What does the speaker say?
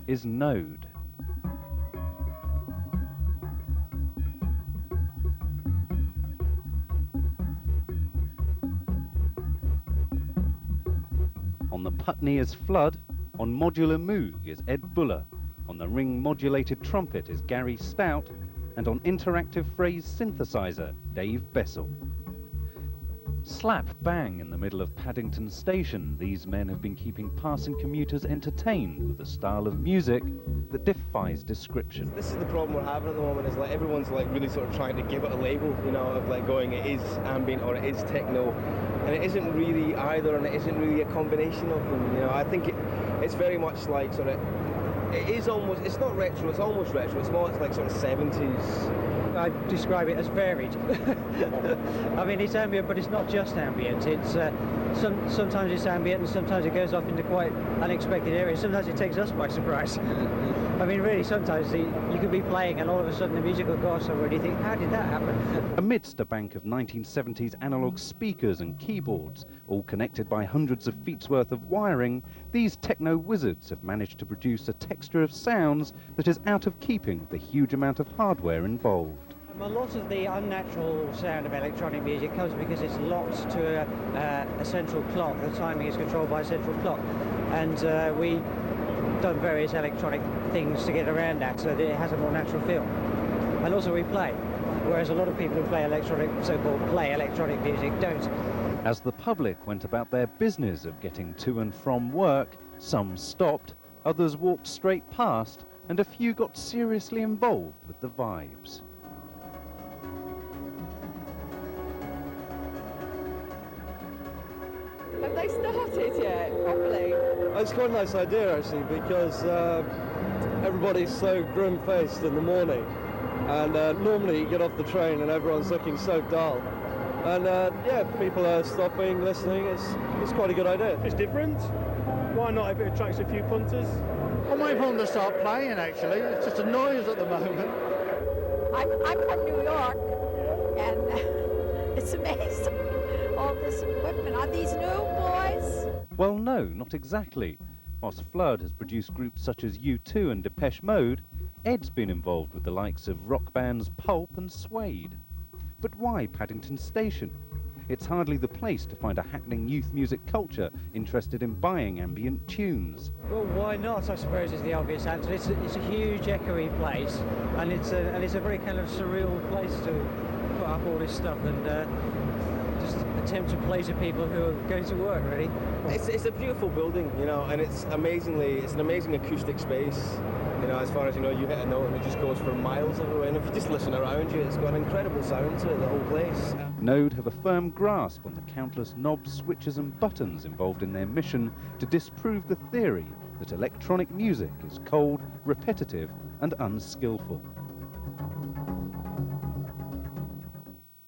is Node. On the Putney is Flood, on Modular Moog is Ed Buller, on the ring-modulated trumpet is Gary Stout, and on interactive phrase synthesizer, Dave Bessel. Slap bang in the middle of Paddington Station, these men have been keeping passing commuters entertained with a style of music that defies description. This is the problem we're having at the moment, is like everyone's like really sort of trying to give it a label, you know, of like going it is ambient or it is techno, and it isn't really either, and it isn't really a combination of them, you know. I think it's very much like sort of, it is almost, it's not retro, it's almost retro, it's more like sort of 70s. I describe it as varied. I mean, it's ambient, but it's not just ambient. It's sometimes it's ambient, and sometimes it goes off into quite unexpected areas. Sometimes it takes us by surprise. I mean, really, sometimes you could be playing, and all of a sudden the music will go off somewhere, and you think, how did that happen? Amidst a bank of 1970s analog speakers and keyboards, all connected by hundreds of feet's worth of wiring, these techno wizards have managed to produce a texture of sounds that is out of keeping with the huge amount of hardware involved. A lot of the unnatural sound of electronic music comes because it's locked to a central clock. The timing is controlled by a central clock, and we've done various electronic things to get around that so that it has a more natural feel. And also we play, whereas a lot of people who play electronic, so-called play electronic music, don't. As the public went about their business of getting to and from work, some stopped, others walked straight past, and a few got seriously involved with the vibes. Have they started yet, properly? It's quite a nice idea, actually, because everybody's so grim-faced in the morning, and normally you get off the train and everyone's looking so dull. And yeah, people are stopping, listening. It's quite a good idea. It's different. Why not if it attracts a few punters? I'm waiting for them to start playing, actually. It's just a noise at the moment. I'm from New York, and it's amazing. All this equipment. Are these new boys? Well, no, not exactly. Whilst Flood has produced groups such as U2 and Depeche Mode, Ed's been involved with the likes of rock bands Pulp and Suede. But why Paddington Station? It's hardly the place to find a happening youth music culture interested in buying ambient tunes. Well, why not, I suppose, is the obvious answer. It's a huge echoey place, and it's a very kind of surreal place to put up all this stuff and just attempt to play to people who are going to work, really. It's a beautiful building, you know, and it's an amazing acoustic space. You know, as far as, you know, you hit a note and it just goes for miles everywhere, and if you just listen around you, it's got an incredible sound to it, the whole place. Node have a firm grasp on the countless knobs, switches and buttons involved in their mission to disprove the theory that electronic music is cold, repetitive and unskillful.